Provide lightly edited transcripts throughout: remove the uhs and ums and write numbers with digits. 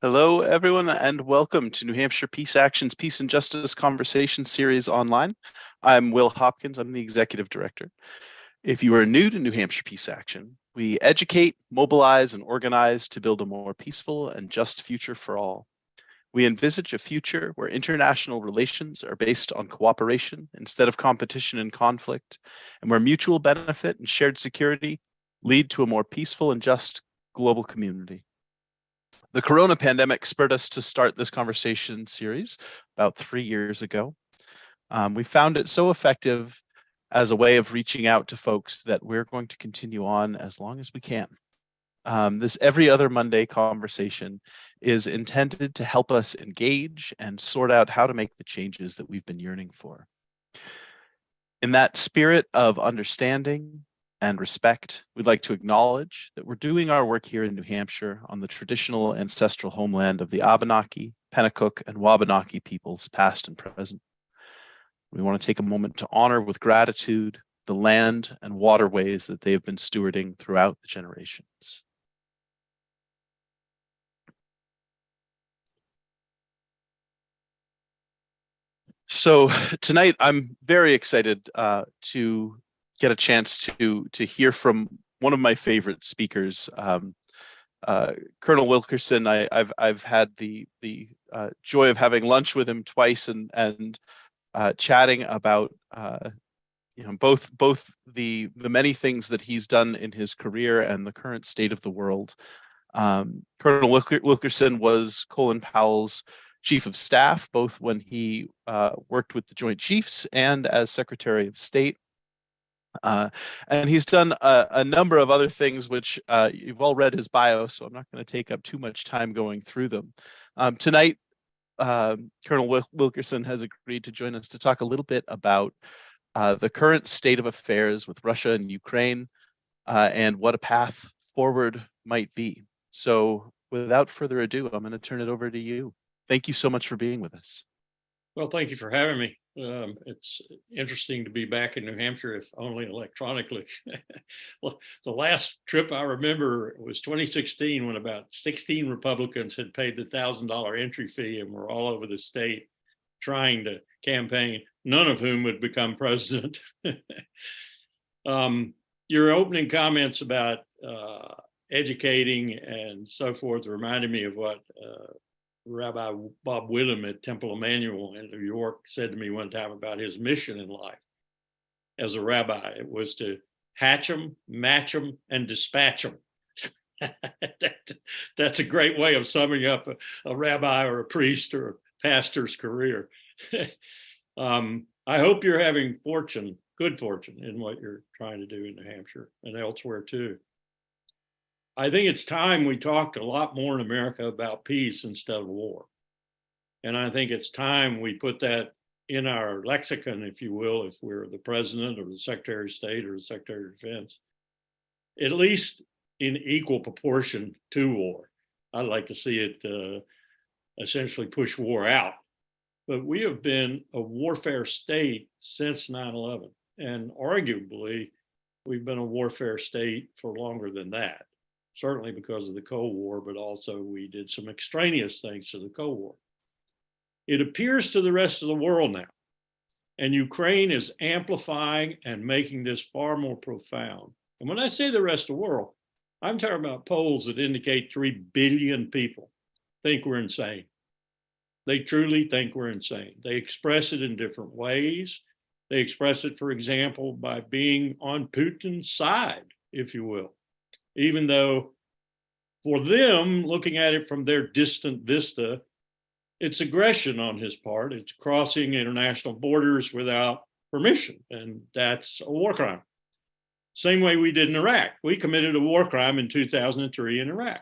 Hello, everyone, and welcome to New Hampshire Peace Action's Peace and Justice Conversation Series online. I'm Will Hopkins. I'm the Executive Director. If you are new to New Hampshire Peace Action, we educate, mobilize, and organize to build a more peaceful and just future for all. We envisage a future where international relations are based on cooperation instead of competition and conflict, and where mutual benefit and shared security lead to a more peaceful and just global community. The corona pandemic spurred us to start this conversation series about 3 years ago. We found it so effective as a way of reaching out to folks that we're going to continue on as long as we can. This every other Monday conversation is intended to help us engage and sort out how to make the changes that we've been yearning for. In that spirit of understanding and respect, we'd like to acknowledge that we're doing our work here in New Hampshire on the traditional ancestral homeland of the Abenaki, Pennacook, and Wabanaki peoples, past and present. We want to take a moment to honor with gratitude the land and waterways that they have been stewarding throughout the generations. So tonight, I'm very excited to get a chance to hear from one of my favorite speakers, Colonel Wilkerson. I've had the joy of having lunch with him twice and chatting about both the many things that he's done in his career and the current state of the world. Colonel Wilkerson was Colin Powell's Chief of Staff, both when he worked with the Joint Chiefs and as Secretary of State. And he's done a number of other things, which you've all read his bio, so I'm not going to take up too much time going through them. Tonight, Colonel Wilkerson has agreed to join us to talk a little bit about the current state of affairs with Russia and Ukraine and what a path forward might be. So without further ado, I'm going to turn it over to you. Thank you so much for being with us. Well, thank you for having me. It's interesting to be back in New Hampshire, if only electronically. Well, the last trip I remember was 2016, when about 16 Republicans had paid the $1,000 entry fee and were all over the state trying to campaign, none of whom would become president. Your opening comments about educating and so forth reminded me of what Rabbi Bob Whittam at Temple Emmanuel in New York said to me one time about his mission in life as a rabbi. It was to hatch them, match them, and dispatch them. That's a great way of summing up a rabbi or a priest or a pastor's career. I hope you're having good fortune in what you're trying to do in New Hampshire and elsewhere too. I think it's time we talked a lot more in America about peace instead of war. And I think it's time we put that in our lexicon, if you will, if we're the president or the Secretary of State or the Secretary of Defense, at least in equal proportion to war. I'd like to see it essentially push war out. But we have been a warfare state since 9/11. And arguably, we've been a warfare state for longer than that. Certainly because of the Cold War, but also we did some extraneous things to the Cold War. It appears to the rest of the world now, and Ukraine is amplifying and making this far more profound. And when I say the rest of the world, I'm talking about polls that indicate 3 billion people think we're insane. They truly think we're insane. They express it in different ways. They express it, for example, by being on Putin's side, if you will. Even though for them, looking at it from their distant vista, it's aggression on his part. It's crossing international borders without permission, and that's a war crime. Same way we did in Iraq. We committed a war crime in 2003 in Iraq.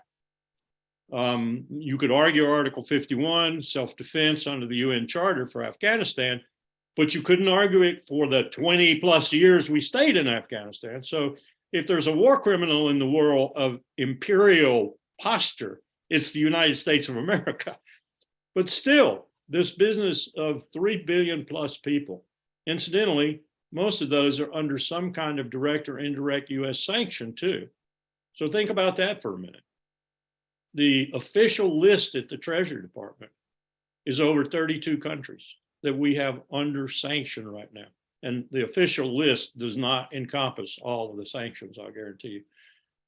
You could argue Article 51, self-defense under the UN Charter for Afghanistan, but you couldn't argue it for the 20 plus years we stayed in Afghanistan. So if there's a war criminal in the world of imperial posture, it's the United States of America. But still, this business of 3 billion plus people, incidentally, most of those are under some kind of direct or indirect US sanction too. So think about that for a minute. The official list at the Treasury Department is over 32 countries that we have under sanction right now. And the official list does not encompass all of the sanctions, I'll guarantee you.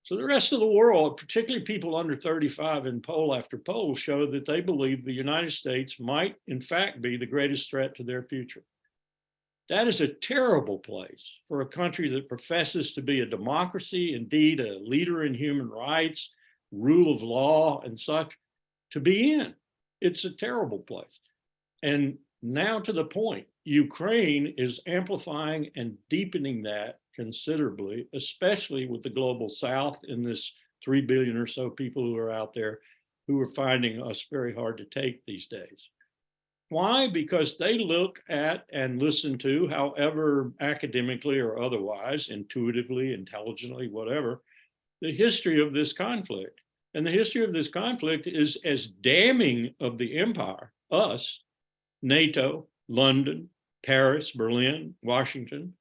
So the rest of the world, particularly people under 35 in poll after poll, show that they believe the United States might, in fact, be the greatest threat to their future. That is a terrible place for a country that professes to be a democracy, indeed a leader in human rights, rule of law and such, to be in. It's a terrible place. And now to the point, Ukraine is amplifying and deepening that considerably, especially with the global South and this 3 billion or so people who are out there who are finding us very hard to take these days. Why? Because they look at and listen to, however academically or otherwise, intuitively, intelligently, whatever, the history of this conflict. And the history of this conflict is as damning of the empire, us, NATO, London, Paris, Berlin, Washington,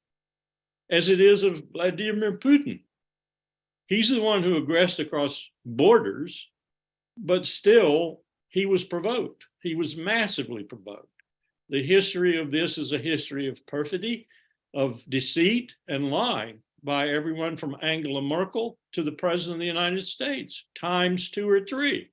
as it is of Vladimir Putin. He's the one who aggressed across borders, but still he was provoked. He was massively provoked. The history of this is a history of perfidy, of deceit and lying by everyone from Angela Merkel to the President of the United States, times 2 or 3.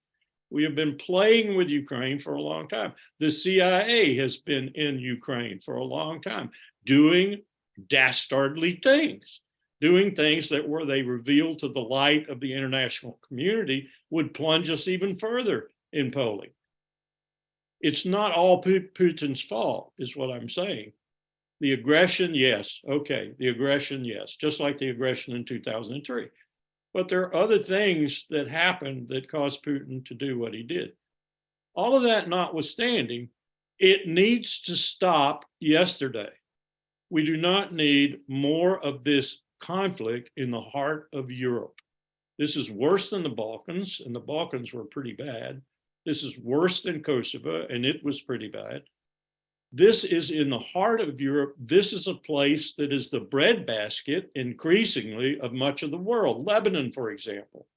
We have been playing with Ukraine for a long time. The CIA has been in Ukraine for a long time, doing dastardly things, doing things that were they revealed to the light of the international community would plunge us even further in polling. It's not all Putin's fault, is what I'm saying. The aggression, yes. Okay, the aggression, yes. Just like the aggression in 2003. But there are other things that happened that caused Putin to do what he did. All of that notwithstanding, it needs to stop yesterday. We do not need more of this conflict in the heart of Europe. This is worse than the Balkans, and the Balkans were pretty bad. This is worse than Kosovo, and it was pretty bad. This is in the heart of Europe. This is a place that is the breadbasket, increasingly, of much of the world. Lebanon, for example,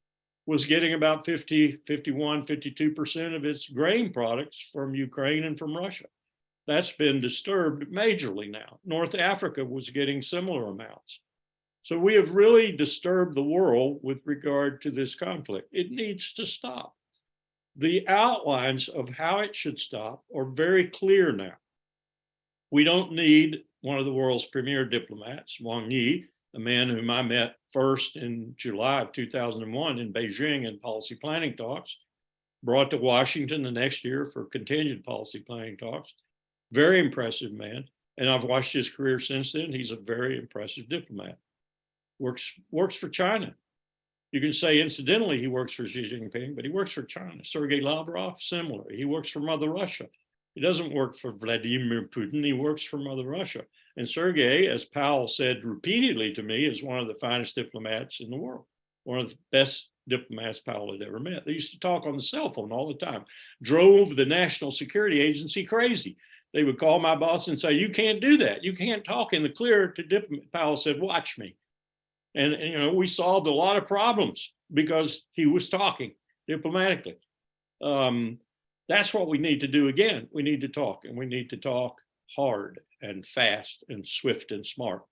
was getting about 50, 51, 52% of its grain products from Ukraine and from Russia. That's been disturbed majorly now. North Africa was getting similar amounts. So we have really disturbed the world with regard to this conflict. It needs to stop. The outlines of how it should stop are very clear now. We don't need one of the world's premier diplomats, Wang Yi, a man whom I met first in July of 2001 in Beijing in policy planning talks, brought to Washington the next year for continued policy planning talks. Very impressive man. And I've watched his career since then. He's a very impressive diplomat. Works for China. You can say, incidentally, he works for Xi Jinping, but he works for China. Sergei Lavrov, similar. He works for Mother Russia. He doesn't work for Vladimir Putin. He works for Mother Russia. And Sergei, as Powell said repeatedly to me, is one of the finest diplomats in the world, one of the best diplomats Powell had ever met. They used to talk on the cell phone all the time, drove the National Security Agency crazy. They would call my boss and say, you can't do that. You can't talk in the clear to diplomat. Powell said, watch me. And you know, we solved a lot of problems because he was talking diplomatically. That's what we need to do again. We need to talk, and we need to talk hard and fast and swift and smart.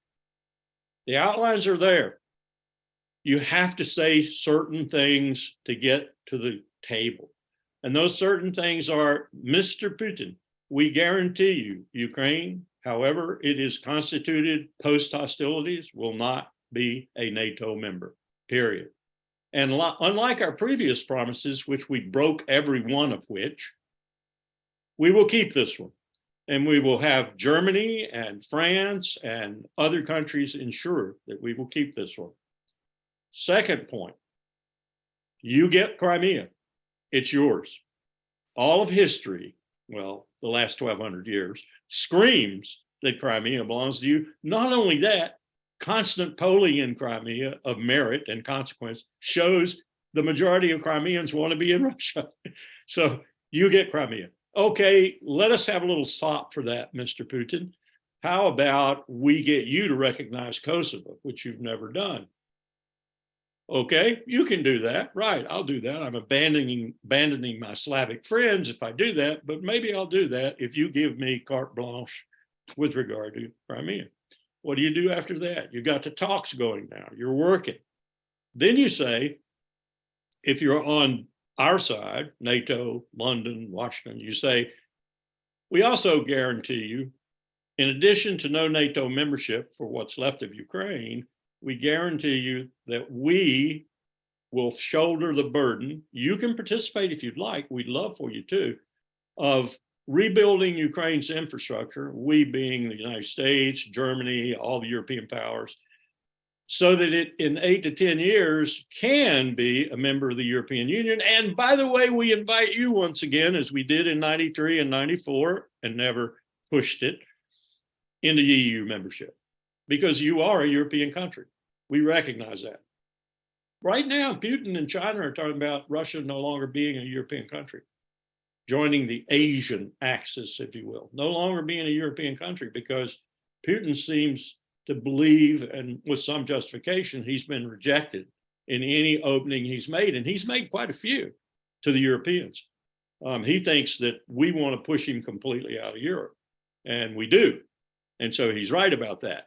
The outlines are there. You have to say certain things to get to the table. And those certain things are, Mr. Putin, we guarantee you, Ukraine, however it is constituted post-hostilities, will not be a NATO member, period. And unlike our previous promises, which we broke every one of which, we will keep this one. And we will have Germany and France and other countries ensure that we will keep this one. Second point, you get Crimea, it's yours. All of history, well, the last 1,200 years, screams that Crimea belongs to you. Not only that, constant polling in Crimea of merit and consequence shows the majority of Crimeans want to be in Russia. So you get Crimea. Okay, let us have a little stop for that, Mr. Putin. How about we get you to recognize Kosovo, which you've never done? Okay, you can do that. Right, I'll do that. I'm abandoning my Slavic friends if I do that, but maybe I'll do that if you give me carte blanche with regard to Crimea. What do you do after that? You got the talks going now. You're working. Then you say, if you're on our side, NATO, London, Washington, you say, we also guarantee you, in addition to no NATO membership for what's left of Ukraine, we guarantee you that we will shoulder the burden. You can participate if you'd like. We'd love for you to, of rebuilding Ukraine's infrastructure, we being the United States, Germany, all the European powers, so that it in 8 to 10 years can be a member of the European Union. And by the way, we invite you once again, as we did in 93 and 94 and never pushed it, into EU membership, because you are a European country. We recognize that. Right now, Putin and China are talking about Russia no longer being a European country, joining the Asian axis, if you will, no longer being a European country, because Putin seems to believe, and with some justification, he's been rejected in any opening he's made, and he's made quite a few to the Europeans. He thinks that we want to push him completely out of Europe, and we do. And so he's right about that.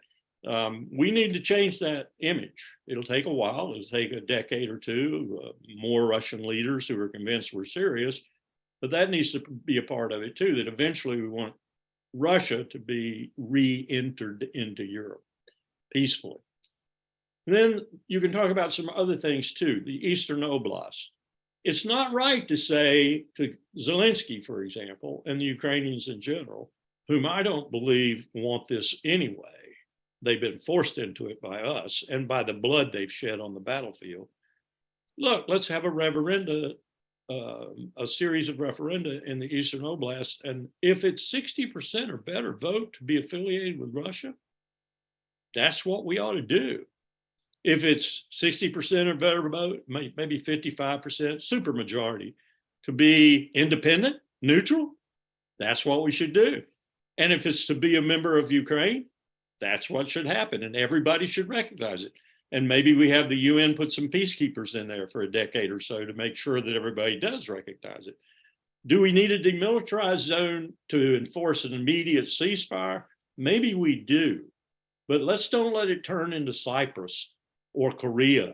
We need to change that image. It'll take a while. It'll take a decade or two, more Russian leaders who are convinced we're serious, but that needs to be a part of it too, that eventually we want Russia to be re-entered into Europe peacefully. And then you can talk about some other things too, the Eastern Oblast. It's not right to say to Zelensky, for example, and the Ukrainians in general, whom I don't believe want this anyway. They've been forced into it by us and by the blood they've shed on the battlefield. Look, let's have a referenda, a series of referenda in the Eastern Oblast. And if it's 60% or better vote to be affiliated with Russia, that's what we ought to do. If it's 60% or better vote, maybe 55%, supermajority, to be independent, neutral, that's what we should do. And if it's to be a member of Ukraine, that's what should happen. And everybody should recognize it. And maybe we have the UN put some peacekeepers in there for a decade or so to make sure that everybody does recognize it. Do we need a demilitarized zone to enforce an immediate ceasefire? Maybe we do. But let's don't let it turn into Cyprus or Korea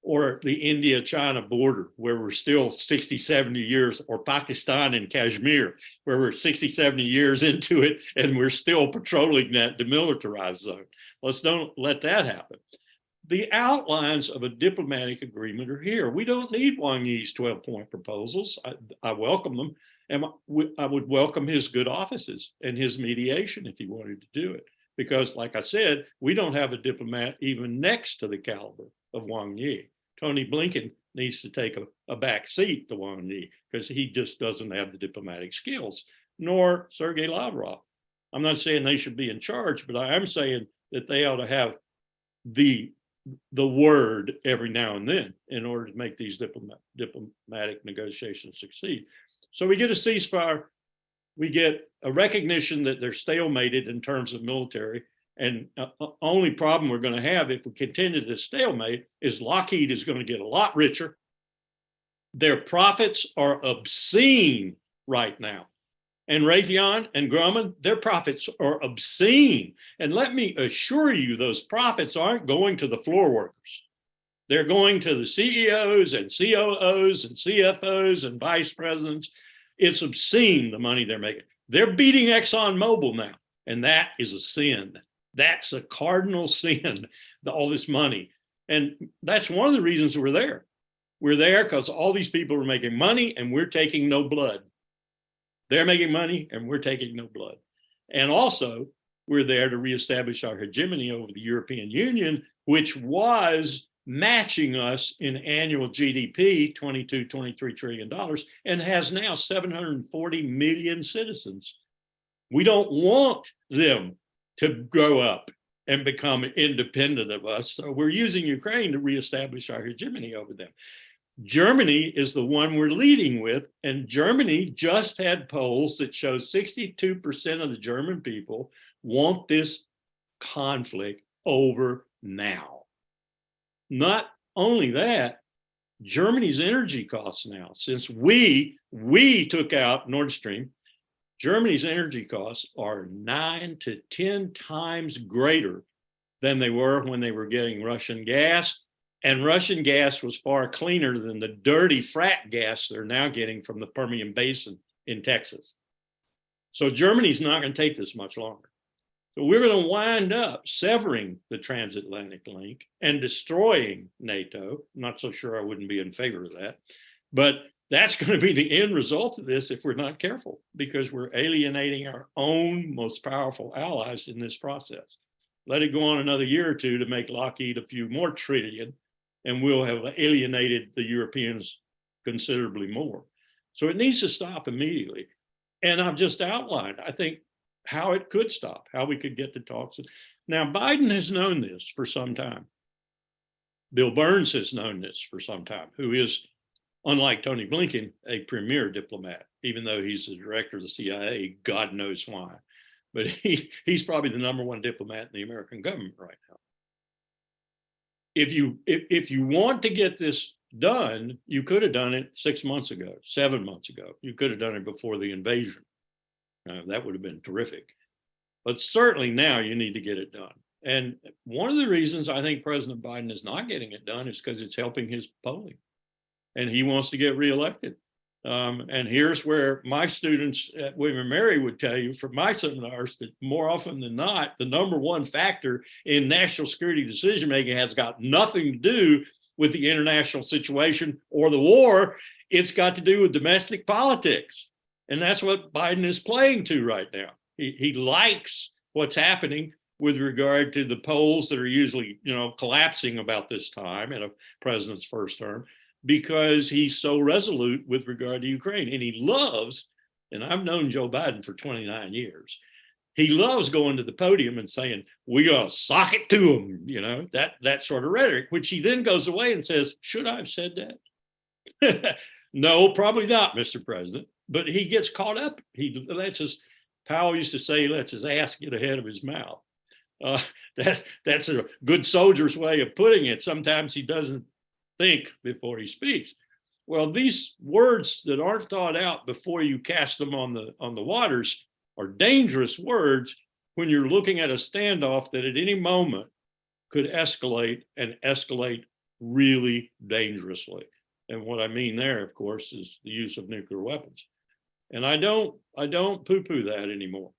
or the India-China border, where we're still 60, 70 years, or Pakistan and Kashmir, where we're 60, 70 years into it, and we're still patrolling that demilitarized zone. Let's don't let that happen. The outlines of a diplomatic agreement are here. We don't need Wang Yi's 12-point proposals. I welcome them, and I would welcome his good offices and his mediation if he wanted to do it. Because, like I said, we don't have a diplomat even next to the caliber of Wang Yi. Tony Blinken needs to take a back seat to Wang Yi, because he just doesn't have the diplomatic skills, nor Sergei Lavrov. I'm not saying they should be in charge, but I am saying that they ought to have the word every now and then in order to make these diplomatic negotiations succeed. So we get a ceasefire, we get a recognition that they're stalemated in terms of military. And only problem we're going to have if we continue this stalemate is Lockheed is going to get a lot richer. Their profits are obscene right now. And Raytheon and Grumman, their profits are obscene. And let me assure you, those profits aren't going to the floor workers. They're going to the CEOs and COOs and CFOs and vice presidents. It's obscene, the money they're making. They're beating ExxonMobil now, and that is a sin. That's a cardinal sin, all this money. And that's one of the reasons we're there. We're there because all these people are making money and we're taking no blood. They're making money and we're taking no blood. And also, we're there to reestablish our hegemony over the European Union, which was matching us in annual GDP, $23 trillion, and has now 740 million citizens. We don't want them to grow up and become independent of us. So we're using Ukraine to reestablish our hegemony over them. Germany is the one we're leading with, and Germany just had polls that show 62% of the German people want this conflict over now. Not only that, Germany's energy costs now, since we took out Nord Stream, Germany's energy costs are 9 to 10 times greater than they were when they were getting Russian gas. And Russian gas was far cleaner than the dirty frack gas they're now getting from the Permian Basin in Texas. So Germany's not going to take this much longer. So we're going to wind up severing the transatlantic link and destroying NATO. I'm not so sure I wouldn't be in favor of that. But that's going to be the end result of this if we're not careful, because we're alienating our own most powerful allies in this process. Let it go on another year or two to make Lockheed a few more trillion, and we'll have alienated the Europeans considerably more. So it needs to stop immediately. And I've just outlined, I think, how it could stop, how we could get to talks. Now, Biden has known this for some time. Bill Burns has known this for some time, who is, unlike Tony Blinken, a premier diplomat, even though he's the director of the CIA, God knows why. But he's probably the #1 diplomat in the American government right now. If you want to get this done, you could have done it 6 months ago, 7 months ago. You could have done it before the invasion. That would have been terrific. But certainly now you need to get it done. And one of the reasons I think President Biden is not getting it done is because it's helping his polling. And he wants to get reelected. And here's where my students at William & Mary would tell you from my seminars that more often than not, the #1 factor in national security decision-making has got nothing to do with the international situation or the war. It's got to do with domestic politics. And that's what Biden is playing to right now. He likes what's happening with regard to the polls that are usually, collapsing about this time in a president's first term, because he's so resolute with regard to Ukraine. And he loves, and I've known Joe Biden for 29 years, he loves going to the podium and saying, we gotta sock it to him, that sort of rhetoric, which he then goes away and says, should I have said that? No, probably not, Mr. President. But he gets caught up. He lets his, Powell used to say, he lets his ass get ahead of his mouth. That's a good soldier's way of putting it. Sometimes he doesn't think before he speaks. Well, these words that aren't thought out before you cast them on the waters are dangerous words when you're looking at a standoff that at any moment could escalate and escalate really dangerously. And what I mean there, of course, is the use of nuclear weapons. And I don't poo-poo that anymore.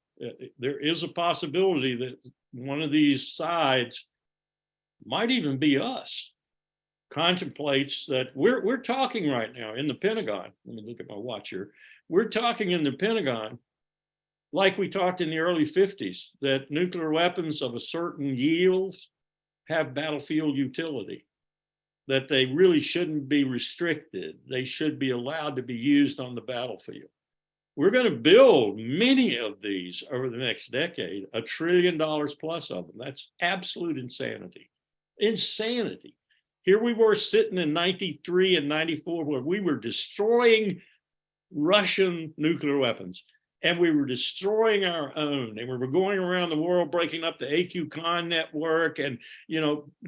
There is a possibility that one of these sides might even be us, contemplates that we're talking right now in the Pentagon. Let me look at my watch here. We're talking in the Pentagon like we talked in the early 50s, that nuclear weapons of a certain yield have battlefield utility, that they really shouldn't be restricted. They should be allowed to be used on the battlefield. We're going to build many of these over the next decade, $1 trillion plus of them. That's absolute insanity. Insanity. Here we were sitting in 93 and 94 where we were destroying Russian nuclear weapons, and we were destroying our own, and we were going around the world breaking up the AQ-CON network and,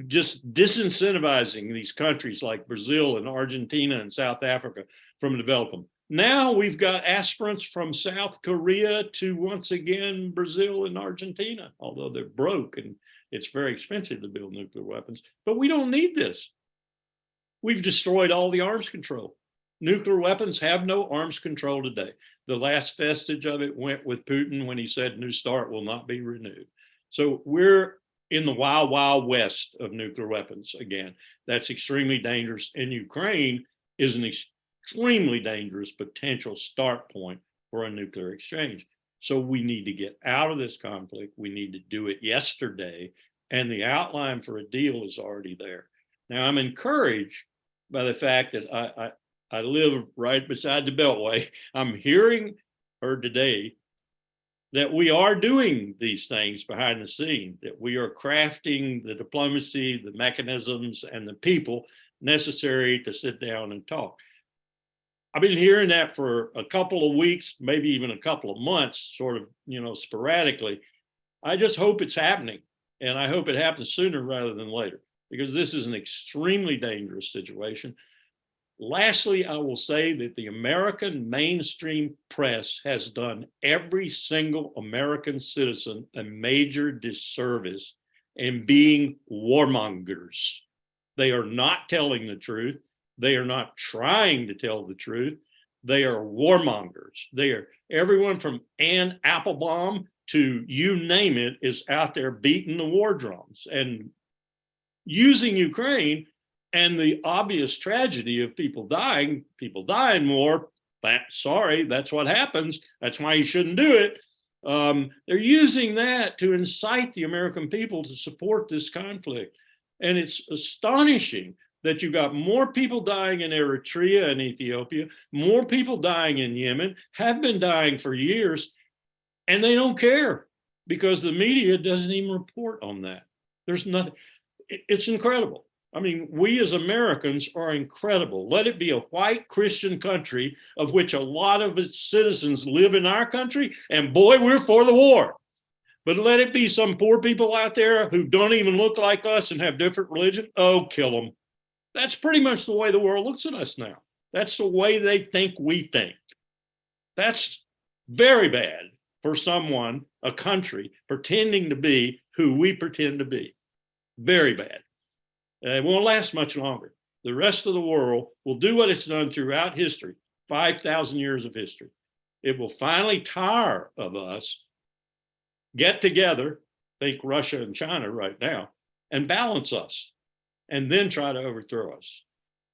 just disincentivizing these countries like Brazil and Argentina and South Africa from developing. Now we've got aspirants from South Korea to, once again, Brazil and Argentina, although they're broke and it's very expensive to build nuclear weapons. But we don't need this. We've destroyed all the arms control. Nuclear weapons have no arms control today. The last vestige of it went with Putin when he said New START will not be renewed. So we're in the wild, wild west of nuclear weapons again. That's extremely dangerous. And Ukraine is an extremely dangerous potential start point for a nuclear exchange. So we need to get out of this conflict. We need to do it yesterday. And the outline for a deal is already there. Now, I'm encouraged by the fact that I live right beside the Beltway. I'm hearing heard today that we are doing these things behind the scene, that we are crafting the diplomacy, the mechanisms, and the people necessary to sit down and talk. I've been hearing that for a couple of weeks, maybe even a couple of months, sort of, sporadically. I just hope it's happening, and I hope it happens sooner rather than later. because this is an extremely dangerous situation. Lastly, I will say that the American mainstream press has done every single American citizen a major disservice in being warmongers. They are not telling the truth. They are not trying to tell the truth. They are warmongers. They are everyone from Ann Applebaum to you name it is out there beating the war drums and using Ukraine and the obvious tragedy of people dying more. Sorry, that's what happens. That's why you shouldn't do it. They're using that to incite the American people to support this conflict. And it's astonishing that you got more people dying in Eritrea and Ethiopia, more people dying in Yemen, have been dying for years, and they don't care because the media doesn't even report on that. There's nothing. It's incredible. I mean, we as Americans are incredible. Let it be a white Christian country of which a lot of its citizens live in our country, and boy, we're for the war. But let it be some poor people out there who don't even look like us and have different religion. Oh, kill them. That's pretty much the way the world looks at us now. That's the way they think we think. That's very bad for someone, a country, pretending to be who we pretend to be. Very bad. It won't last much longer. The rest of the world will do what it's done throughout history, 5,000 years of history. It will finally tire of us, get together, think Russia and China right now, and balance us, and then try to overthrow us.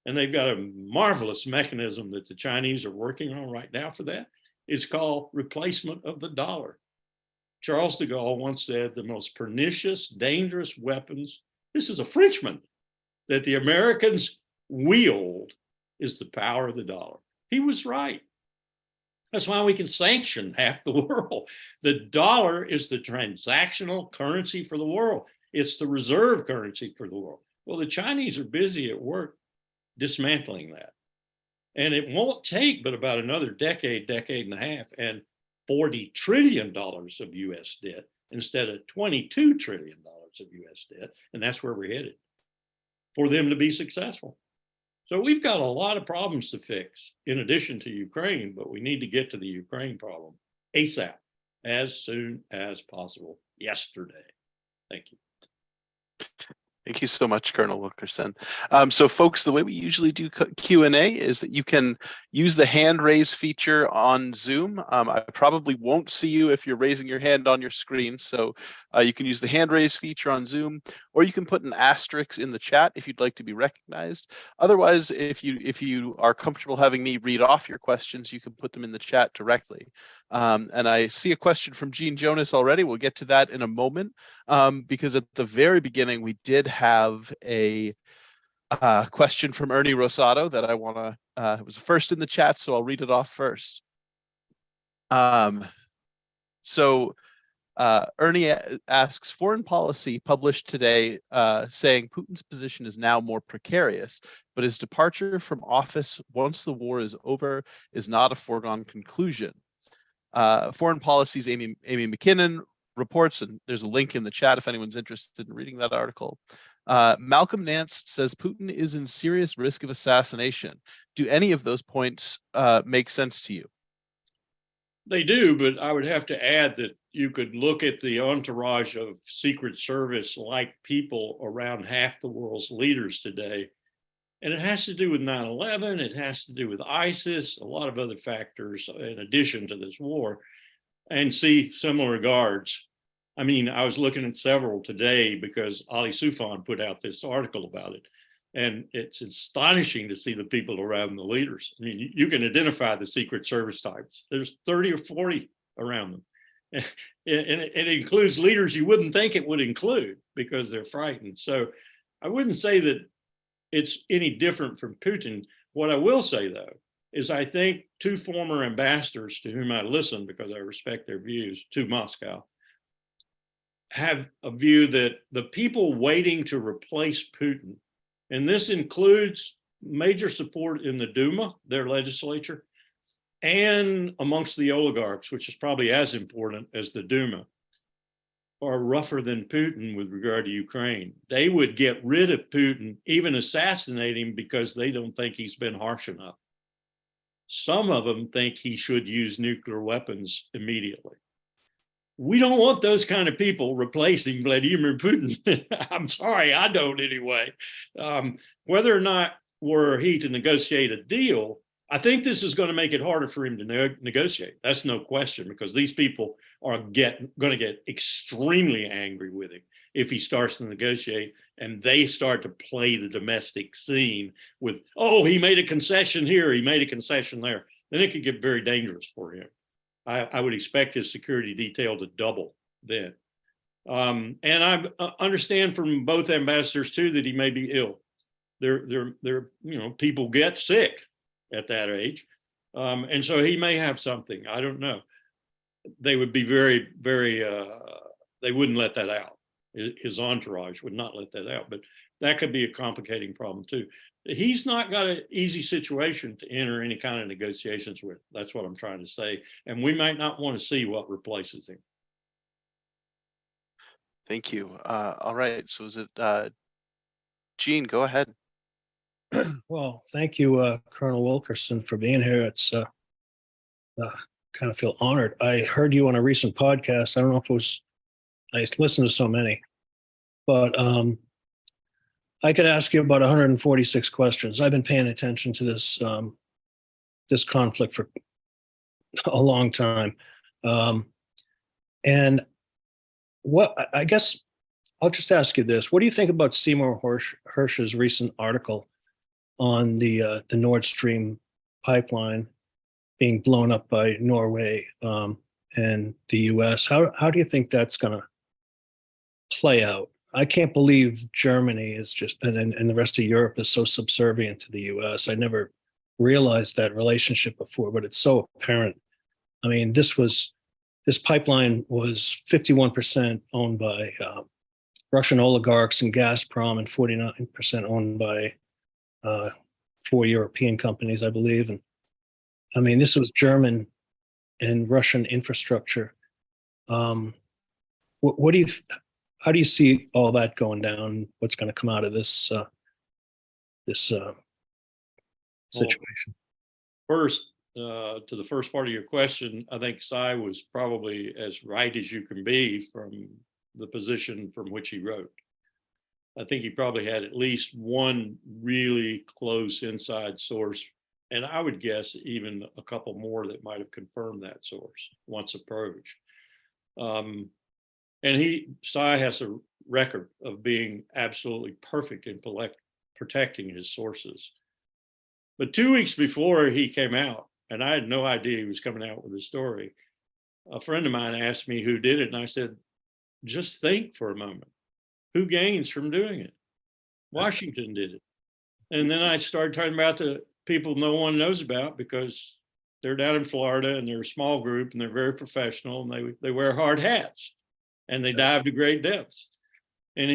And they've got a marvelous mechanism that the Chinese are working on right now for that. It's called replacement of the dollar. Charles de Gaulle once said the most pernicious, dangerous weapons, this is a Frenchman, that the Americans wield is the power of the dollar. He was right. That's why we can sanction half the world. The dollar is the transactional currency for the world. It's the reserve currency for the world. Well, the Chinese are busy at work dismantling that. And it won't take but about another decade and a half, and $40 trillion of US debt instead of $22 trillion of US debt. And that's where we're headed for them to be successful. So we've got a lot of problems to fix in addition to Ukraine, but we need to get to the Ukraine problem ASAP, as soon as possible, yesterday. Thank you. Thank you so much, Colonel Wilkerson. So folks, the way we usually do Q&A is that you can use the hand raise feature on Zoom. I probably won't see you if you're raising your hand on your screen. So you can use the hand raise feature on Zoom, or you can put an asterisk in the chat if you'd like to be recognized. Otherwise, if you are comfortable having me read off your questions, you can put them in the chat directly. And I see a question from Gene Jonas already. We'll get to that in a moment, because at the very beginning, we did have a question from Ernie Rosado that I want to, it was first in the chat, so I'll read it off first. Ernie asks, foreign policy published today saying Putin's position is now more precarious, but his departure from office once the war is over is not a foregone conclusion. Foreign Policy's Amy McKinnon reports, and there's a link in the chat if anyone's interested in reading that article. Malcolm Nance says Putin is in serious risk of assassination. Do any of those points make sense to you? They do, but I would have to add that you could look at the entourage of Secret Service-like people around half the world's leaders today, and it has to do with 9/11, it has to do with ISIS, a lot of other factors in addition to this war, and see similar regards. I mean, I was looking at several today because Ali Soufan put out this article about it. And it's astonishing to see the people around the leaders. I mean, you can identify the Secret Service types. There's 30 or 40 around them. And it includes leaders you wouldn't think it would include because they're frightened. So I wouldn't say that it's any different from Putin. What I will say, though, is I think two former ambassadors to whom I listen because I respect their views to Moscow have a view that the people waiting to replace Putin, and this includes major support in the Duma, their legislature, and amongst the oligarchs, which is probably as important as the Duma, are rougher than Putin with regard to Ukraine. They would get rid of Putin, even assassinate him, because they don't think he's been harsh enough. Some of them think he should use nuclear weapons immediately. We don't want those kind of people replacing Vladimir Putin. I'm sorry, I don't anyway. Whether or not were he to negotiate a deal, I think this is going to make it harder for him to negotiate. That's no question, because these people are going to get extremely angry with him if he starts to negotiate, and they start to play the domestic scene with, oh, he made a concession here, he made a concession there. Then it could get very dangerous for him. I would expect his security detail to double then. And I understand from both ambassadors too that he may be ill. People get sick at that age. And so he may have something, I don't know. They would be very, very, they wouldn't let that out. His entourage would not let that out, but that could be a complicating problem too. He's not got an easy situation to enter any kind of negotiations with. That's what I'm trying to say. And we might not want to see what replaces him. Thank you. All right. So is it Gene, go ahead. Well, thank you, Colonel Wilkerson, for being here. It's kind of feel honored. I heard you on a recent podcast. I don't know if it was, I listened to so many, but I could ask you about 146 questions. I've been paying attention to this this conflict for a long time, and what I guess I'll just ask you this: what do you think about Seymour Hersh's recent article on the Nord Stream pipeline being blown up by Norway and the U.S.? How do you think that's going to play out? I can't believe Germany is just, and the rest of Europe is so subservient to the U.S. I never realized that relationship before, but it's so apparent. I mean, this pipeline was 51% owned by Russian oligarchs and Gazprom, and 49% owned by 4 European companies, I believe. And I mean, this was German and Russian infrastructure. What do you? How do you see all that going down? What's going to come out of this situation? First, to the first part of your question, I think Cy was probably as right as you can be from the position from which he wrote. I think he probably had at least one really close inside source, and I would guess even a couple more that might have confirmed that source once approached. And Cy has a record of being absolutely perfect in protecting his sources. But 2 weeks before he came out, and I had no idea he was coming out with the story, a friend of mine asked me who did it, and I said, just think for a moment. Who gains from doing it? Washington did it. And then I started talking about the people no one knows about, because they're down in Florida and they're a small group and they're very professional, and they wear hard hats. And they dive to great depths. And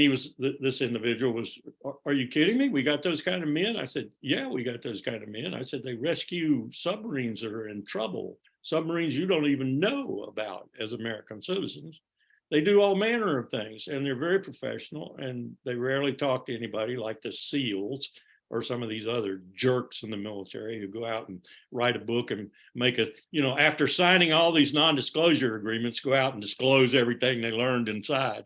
this individual was, are you kidding me? We got those kind of men? I said, yeah, we got those kind of men. I said, they rescue submarines that are in trouble, submarines you don't even know about as American citizens. They do all manner of things, and they're very professional, and they rarely talk to anybody like the SEALs or some of these other jerks in the military who go out and write a book and make after signing all these non-disclosure agreements, go out and disclose everything they learned inside.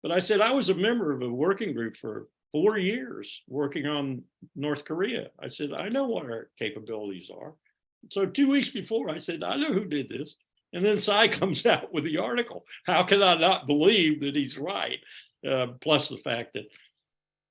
But I said, I was a member of a working group for 4 years working on North Korea. I said, I know what our capabilities are. So 2 weeks before, I said, I know who did this. And then Cy comes out with the article. How can I not believe that he's right? Plus the fact that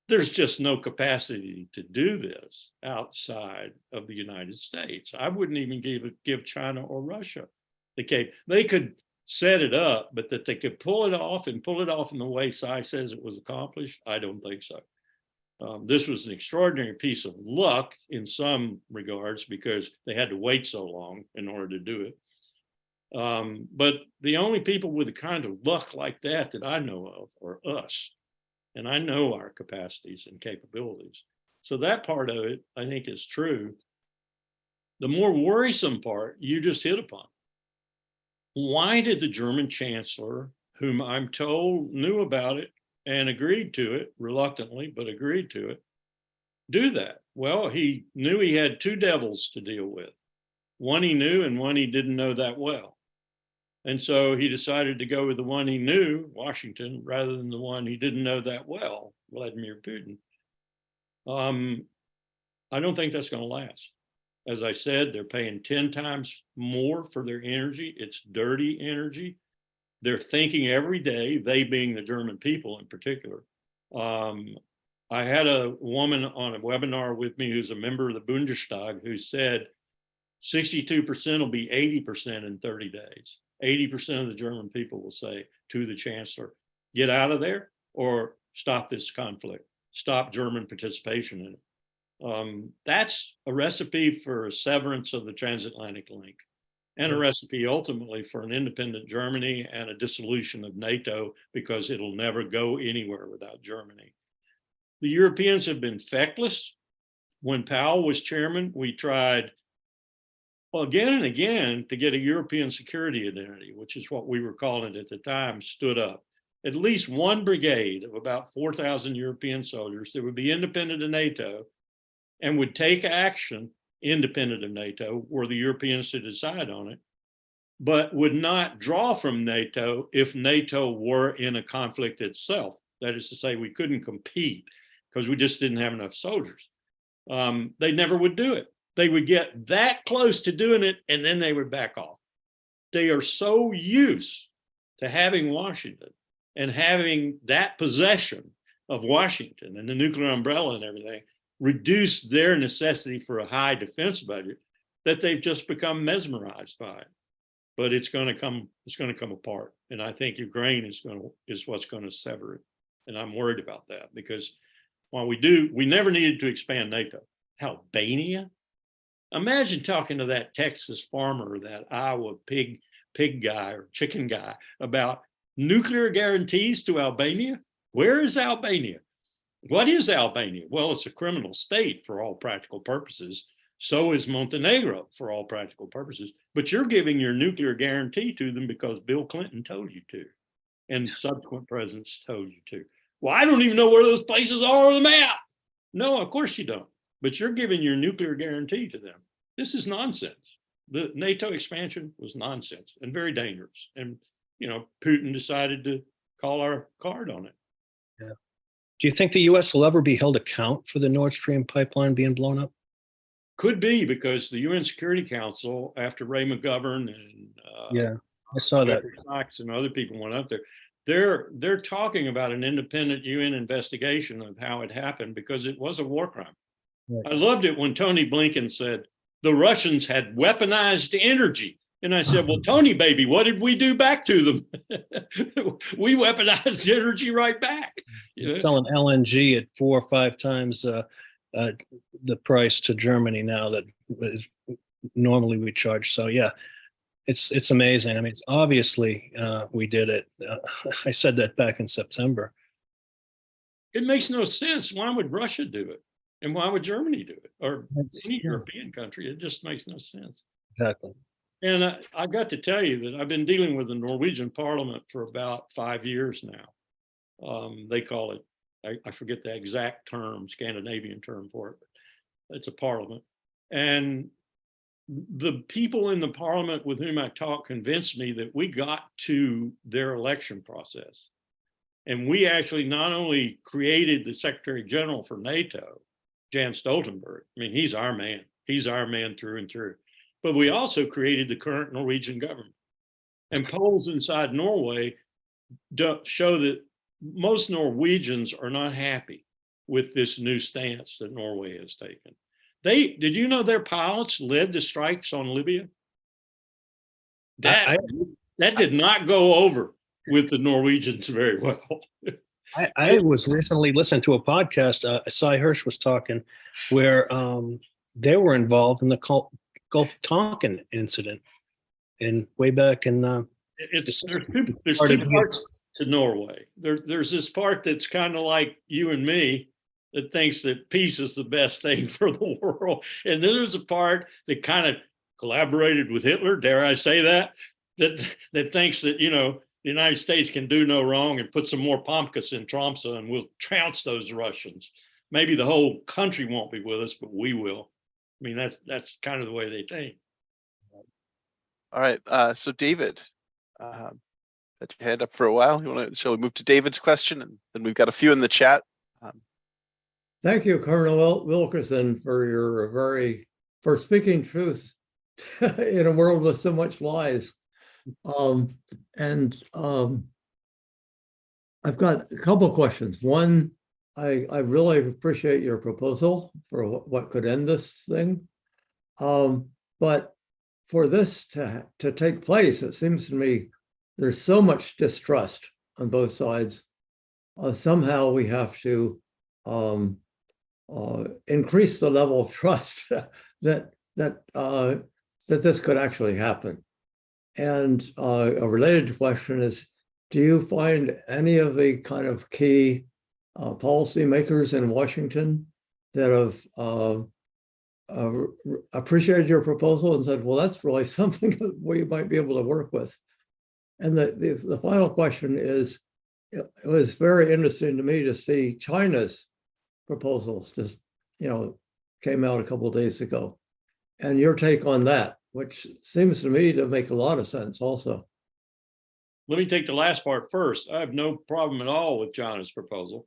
there's just no capacity to do this outside of the United States. I wouldn't even give China or Russia the case. They could set it up, but that they could pull it off in the way Cy says it was accomplished, I don't think so. This was an extraordinary piece of luck in some regards, because they had to wait so long in order to do it. But the only people with the kind of luck like that I know of are us. And I know our capacities and capabilities. So that part of it, I think, is true. The more worrisome part, you just hit upon. Why did the German chancellor whom I'm told knew about it and agreed to it, reluctantly, but agreed to it, do that? Well, he knew he had two devils to deal with. One he knew and one he didn't know that well. And so he decided to go with the one he knew, Washington, rather than the one he didn't know that well, Vladimir Putin. I don't think that's going to last. As I said, they're paying 10 times more for their energy. It's dirty energy. They're thinking every day, they being the German people in particular. I had a woman on a webinar with me who's a member of the Bundestag who said 62% will be 80% in 30 days. 80% of the German people will say to the chancellor, get out of there or stop this conflict, stop German participation in it. That's a recipe for a severance of the transatlantic link and a recipe ultimately for an independent Germany and a dissolution of NATO, because it'll never go anywhere without Germany. The Europeans have been feckless. When Powell was chairman, we tried again and again to get a European security identity, which is what we were calling it at the time, stood up. At least one brigade of about 4,000 European soldiers that would be independent of NATO and would take action independent of NATO were the Europeans to decide on it, but would not draw from NATO if NATO were in a conflict itself. That is to say, we couldn't compete because we just didn't have enough soldiers. They never would do it. They would get that close to doing it and then they would back off. They are so used to having Washington and having that possession of Washington and the nuclear umbrella and everything reduce their necessity for a high defense budget that they've just become mesmerized by it. But it's going to come apart. And I think Ukraine is what's going to sever it. And I'm worried about that because while we never needed to expand NATO. Albania? Imagine talking to that Texas farmer, that Iowa pig guy or chicken guy about nuclear guarantees to Albania. Where is Albania? What is Albania? Well, it's a criminal state for all practical purposes. So is Montenegro for all practical purposes. But you're giving your nuclear guarantee to them because Bill Clinton told you to, and subsequent presidents told you to. Well, I don't even know where those places are on the map. No, of course you don't. But you're giving your nuclear guarantee to them. This is nonsense. The NATO expansion was nonsense and very dangerous. And, Putin decided to call our card on it. Yeah. Do you think the U.S. will ever be held account for the Nord Stream pipeline being blown up? Could be, because the UN Security Council, after Ray McGovern and I saw that. Sachs and other people went up there, they're talking about an independent UN investigation of how it happened because it was a war crime. Right. I loved it when Tony Blinken said the Russians had weaponized energy. And I said, well, Tony, baby, what did we do back to them? We weaponized energy right back. Selling LNG at 4 or 5 times the price to Germany now that normally we charge. So yeah, it's amazing. I mean, obviously we did it. I said that back in September. It makes no sense. Why would Russia do it? And why would Germany do it? Or any European country? It just makes no sense. Exactly. And I got to tell you that I've been dealing with the Norwegian parliament for about 5 years now. They call it, I forget the exact term, Scandinavian term for it, but it's a parliament. And the people in the parliament with whom I talked convinced me that we got to their election process. And we actually not only created the Secretary General for NATO, Jan Stoltenberg, I mean, he's our man through and through. But we also created the current Norwegian government. And polls inside Norway show that most Norwegians are not happy with this new stance that Norway has taken. Did you know their pilots led the strikes on Libya? That did not go over with the Norwegians very well. I was recently listening to a podcast, Cy Hirsch was talking, where they were involved in the Gulf Tonkin incident way back in there's two parts to Norway. There's this part that's kind of like you and me that thinks that peace is the best thing for the world. And then there's a part that kind of collaborated with Hitler, dare I say that thinks that, the United States can do no wrong and put some more Pomkas in Tromsø and we'll trounce those Russians. Maybe the whole country won't be with us, but we will. I mean, that's kind of the way they think. All right. So David, had your hand up for a while. Shall we move to David's question? And then we've got a few in the chat. Thank you, Colonel Wilkerson, for speaking truth in a world with so much lies. I've got a couple of questions. One, I really appreciate your proposal for what could end this thing. But for this to take place, it seems to me there's so much distrust on both sides. Somehow we have to increase the level of trust that this could actually happen. And a related question is, do you find any of the kind of key policymakers in Washington that have appreciated your proposal and said, well, that's really something that we might be able to work with? And the final question is, it was very interesting to me to see China's proposals just, came out a couple of days ago. And your take on that, which seems to me to make a lot of sense also. Let me take the last part first. I have no problem at all with China's proposal.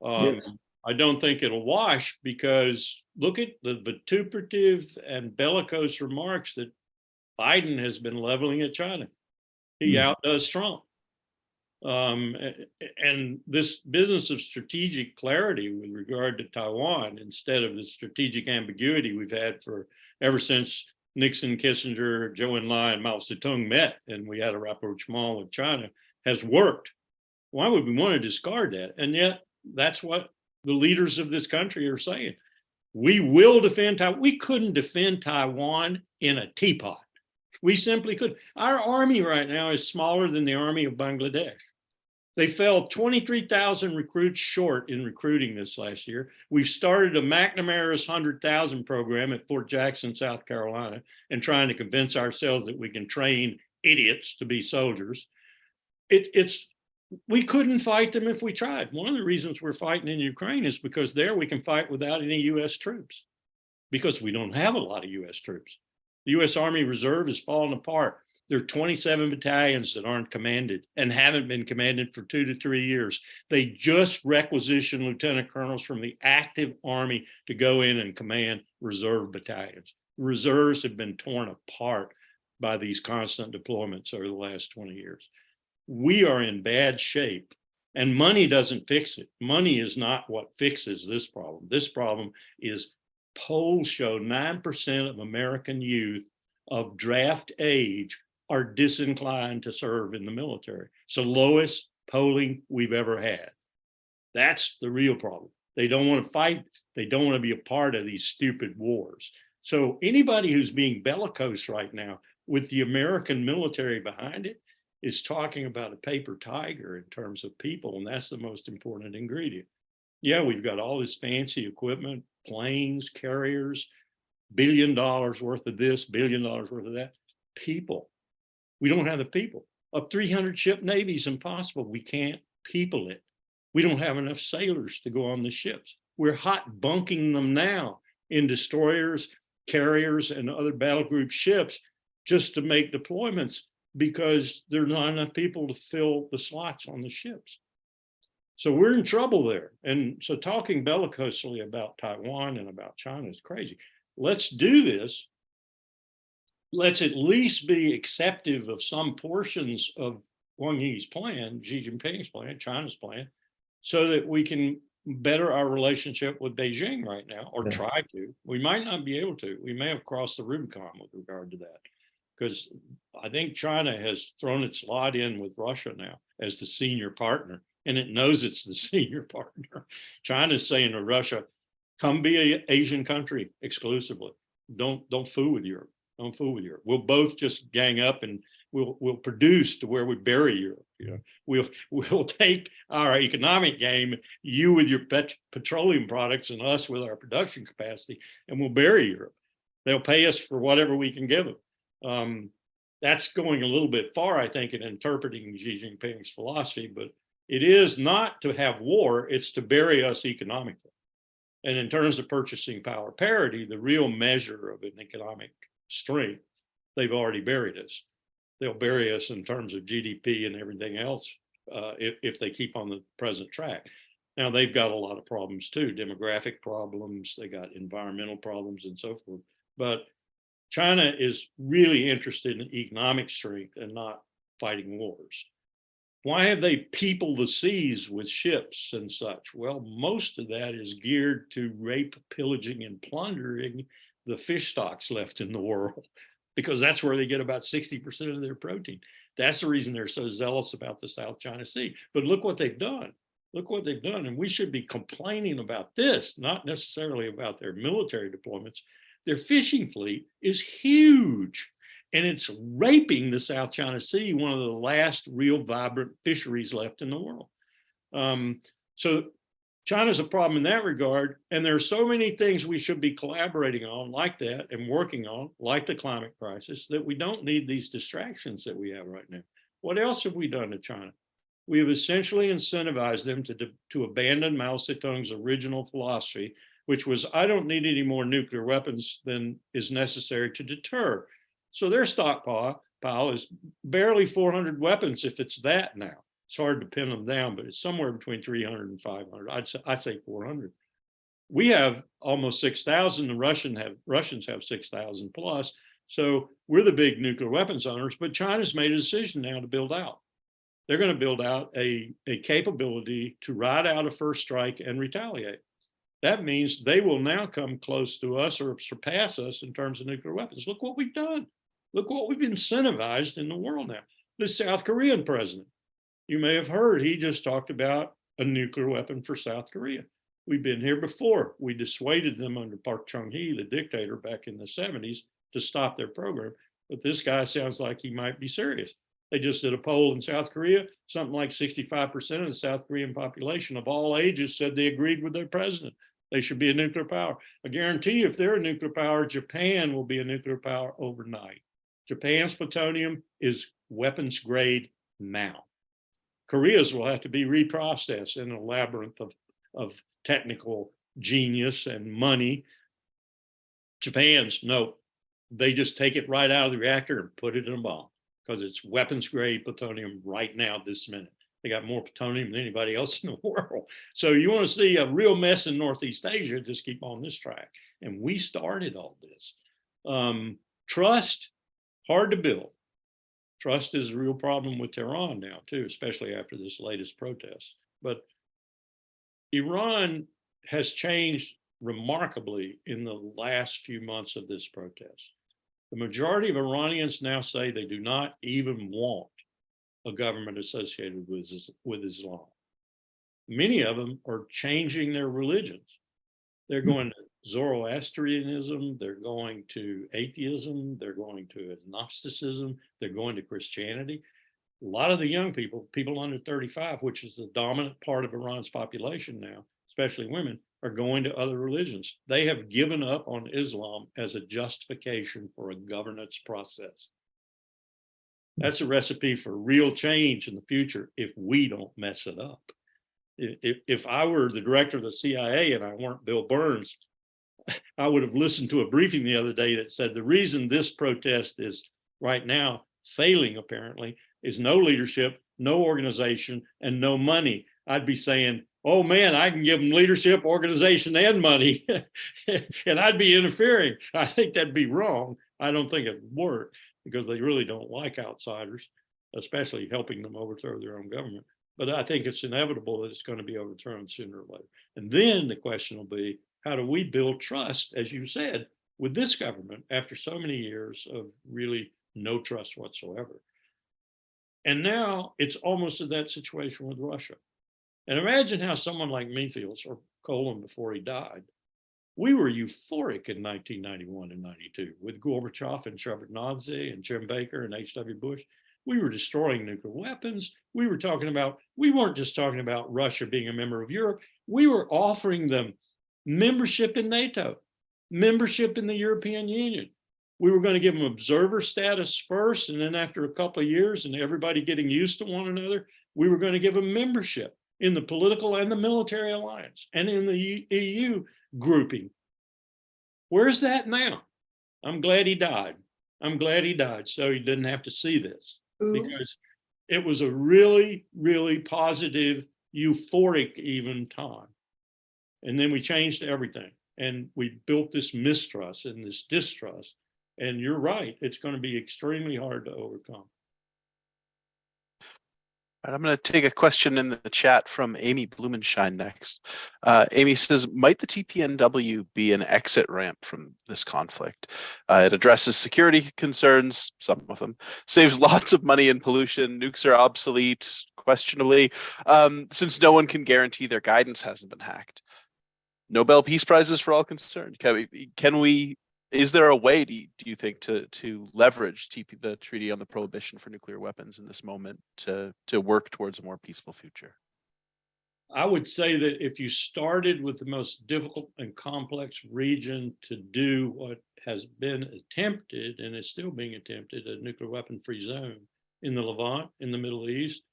Yes. I don't think it'll wash because look at the vituperative and bellicose remarks that Biden has been leveling at China. He outdoes Trump. And this business of strategic clarity with regard to Taiwan, instead of the strategic ambiguity we've had for ever since Nixon, Kissinger, Zhou Enlai, and Mao Zedong met, and we had a rapprochement with China, has worked. Why would we want to discard that? And yet, that's what the leaders of this country are saying. We will defend Taiwan. We couldn't defend Taiwan in a teapot. We simply could. Our army right now is smaller than the army of Bangladesh. They fell 23,000 recruits short in recruiting this last year. We've started a McNamara's 100,000 program at Fort Jackson, South Carolina, and trying to convince ourselves that we can train idiots to be soldiers. We couldn't fight them if we tried. One of the reasons we're fighting in Ukraine is because there we can fight without any U.S. troops, because we don't have a lot of U.S. troops. The U.S. Army Reserve is falling apart. There are 27 battalions that aren't commanded and haven't been commanded for 2 to 3 years. They just requisitioned lieutenant colonels from the active army to go in and command reserve battalions. Reserves have been torn apart by these constant deployments over the last 20 years. We are in bad shape, and money doesn't fix it. Money is not what fixes this problem. This problem is polls show 9% of American youth of draft age are disinclined to serve in the military. So lowest polling we've ever had. That's the real problem. They don't want to fight. They don't want to be a part of these stupid wars. So anybody who's being bellicose right now with the American military behind it is talking about a paper tiger in terms of people, and that's the most important ingredient. Yeah, we've got all this fancy equipment, planes, carriers, $1 billion worth of this, $1 billion worth of that. People. We don't have the people. A 300 ship Navy is impossible. We can't people it. We don't have enough sailors to go on the ships. We're hot bunking them now in destroyers, carriers, and other battle group ships just to make deployments because there's not enough people to fill the slots on the ships. So we're in trouble there. And so talking bellicosely about Taiwan and about China is crazy. Let's do this. Let's at least be acceptive of some portions of Wang Yi's plan, Xi Jinping's plan, China's plan, so that we can better our relationship with Beijing right now, or try to. We might not be able to. We may have crossed the Rubicon with regard to that, because I think China has thrown its lot in with Russia now as the senior partner, and it knows it's the senior partner. China's saying to Russia, come be an Asian country exclusively. Don't fool with Europe. Don't fool with Europe. We'll both just gang up and we'll produce to where we bury Europe. We'll take our economic game, you with your petroleum products and us with our production capacity, and we'll bury Europe. They'll pay us for whatever we can give them. that's going a little bit far, I think, in interpreting Xi Jinping's philosophy, but it is not to have war, it's to bury us economically. And in terms of purchasing power parity, the real measure of an economic strength, they've already buried us. They'll bury us in terms of GDP and everything else if they keep on the present track. Now, they've got a lot of problems too, demographic problems, they got environmental problems and so forth. But China is really interested in economic strength and not fighting wars. Why have they peopled the seas with ships and such? Well, most of that is geared to rape, pillaging, and plundering the fish stocks left in the world, because that's where they get about 60% of their protein. That's the reason they're so zealous about the South China Sea. But look what they've done. Look what they've done. And we should be complaining about this, not necessarily about their military deployments. Their fishing fleet is huge, and it's raping the South China Sea, one of the last real vibrant fisheries left in the world. So China's a problem in that regard. And there are so many things we should be collaborating on like that and working on, like the climate crisis, that we don't need these distractions that we have right now. What else have we done to China? We have essentially incentivized them to abandon Mao Zedong's original philosophy, which was, I don't need any more nuclear weapons than is necessary to deter. So their stockpile is barely 400 weapons, if it's that now. It's hard to pin them down, but it's somewhere between 300 and 500. I'd say 400. We have almost 6,000. The Russians have 6,000 plus. So we're the big nuclear weapons owners, but China's made a decision now to build out. They're going to build out a capability to ride out a first strike and retaliate. That means they will now come close to us or surpass us in terms of nuclear weapons. Look what we've done. Look what we've incentivized in the world now. The South Korean president, you may have heard, he just talked about a nuclear weapon for South Korea. We've been here before. We dissuaded them under Park Chung-hee, the dictator back in the 70s, to stop their program. But this guy sounds like he might be serious. They just did a poll in South Korea. Something like 65% of the South Korean population of all ages said they agreed with their president. They should be a nuclear power. I guarantee you, if they're a nuclear power, Japan will be a nuclear power overnight. Japan's plutonium is weapons grade now. Korea's will have to be reprocessed in a labyrinth of technical genius and money. Japan's, no, they just take it right out of the reactor and put it in a bomb, because it's weapons grade plutonium right now, this minute. They got more plutonium than anybody else in the world. So you want to see a real mess in Northeast Asia, just keep on this track. And we started all this. Trust, hard to build. Trust is a real problem with Tehran now too, especially after this latest protest. But Iran has changed remarkably in the last few months of this protest. The majority of Iranians now say they do not even want a government associated with Islam. Many of them are changing their religions. They're going to Zoroastrianism, they're going to atheism, they're going to agnosticism, they're going to Christianity. A lot of the young people, people under 35, which is the dominant part of Iran's population now, especially women, are going to other religions. They have given up on Islam as a justification for a governance process. That's a recipe for real change in the future if we don't mess it up. If I were the director of the CIA and I weren't Bill Burns, I would have listened to a briefing the other day that said the reason this protest is right now failing, apparently, is no leadership, no organization, and no money. I'd be saying, oh man, I can give them leadership, organization, and money, and I'd be interfering. I think that'd be wrong. I don't think it'd work, because they really don't like outsiders, especially helping them overthrow their own government. But I think it's inevitable that it's going to be overthrown sooner or later. And then the question will be, how do we build trust, as you said, with this government after so many years of really no trust whatsoever? And now it's almost at that situation with Russia. And imagine how someone like me feels, or Colin before he died. We were euphoric in 1991 and 92 with Gorbachev and Shevardnadze and Jim Baker and H.W. Bush. We were destroying nuclear weapons. We weren't just talking about Russia being a member of Europe. We were offering them membership in NATO, membership in the European Union. we were going to give them observer status first, and then after a couple of years and everybody getting used to one another, we were going to give them membership in the political and the military alliance and in the EU grouping. Where's that now? I'm glad he died. I'm glad he died so he didn't have to see this, because it was a really, really positive, euphoric even time. And then we changed everything and we built this mistrust and this distrust. And you're right, it's going to be extremely hard to overcome. I'm going to take a question in the chat from Amy Blumenschein next. Amy says, might the TPNW be an exit ramp from this conflict? It addresses security concerns, some of them, saves lots of money in pollution, nukes are obsolete, questionably, since no one can guarantee their guidance hasn't been hacked. Nobel Peace Prizes for all concerned. Is there a way, do you think, to leverage the Treaty on the Prohibition for Nuclear Weapons in this moment to work towards a more peaceful future? I would say that if you started with the most difficult and complex region to do what has been attempted and is still being attempted, a nuclear weapon-free zone in the Levant, in the Middle East,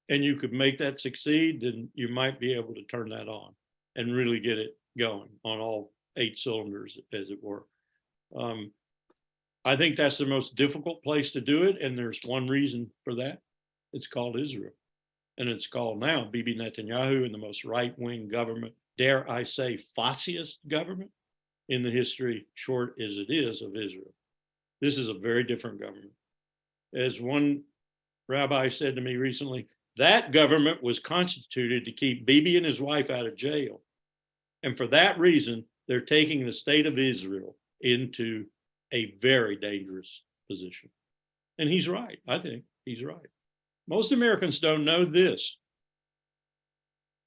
and you could make that succeed, then you might be able to turn that on and really get it going on all 8 cylinders, as it were. I think that's the most difficult place to do it, and there's one reason for that. It's called Israel, and it's called now Bibi Netanyahu, and the most right-wing government, dare I say, fascist government in the history, short as it is, of Israel. This is a very different government. As one rabbi said to me recently, that government was constituted to keep Bibi and his wife out of jail, and for that reason, they're taking the state of Israel into a very dangerous position. And he's right. I think he's right. Most Americans don't know this.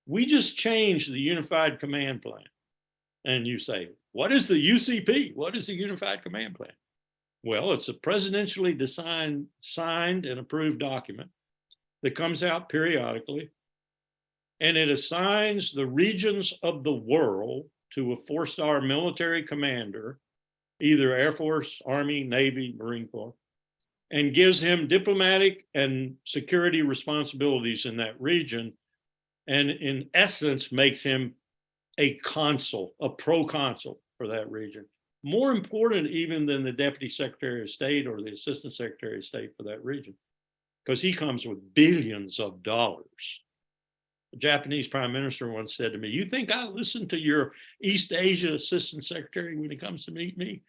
We just changed the Unified Command Plan. And you say, what is the UCP? What is the Unified Command Plan? Well, it's a presidentially signed and approved document that comes out periodically, and it assigns the regions of the world to a 4-star military commander, either Air Force, Army, Navy, Marine Corps, and gives him diplomatic and security responsibilities in that region, and in essence makes him a consul, a proconsul for that region. More important even than the Deputy Secretary of State or the Assistant Secretary of State for that region, because he comes with billions of dollars. The Japanese Prime Minister once said to me, you think I listen to your East Asia Assistant Secretary when he comes to meet me?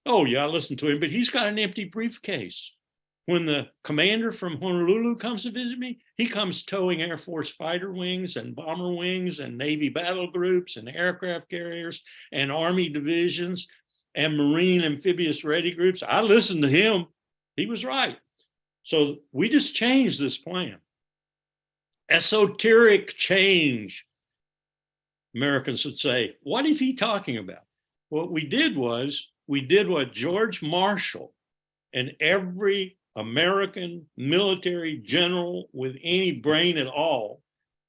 Oh yeah, I listen to him, but he's got an empty briefcase. When the commander from Honolulu comes to visit me, he comes towing Air Force fighter wings and bomber wings and Navy battle groups and aircraft carriers and Army divisions and Marine amphibious ready groups. I listened to him. He was right. So we just changed this plan. Esoteric change, Americans would say. What is he talking about? What we did was, we did what George Marshall and every American military general with any brain at all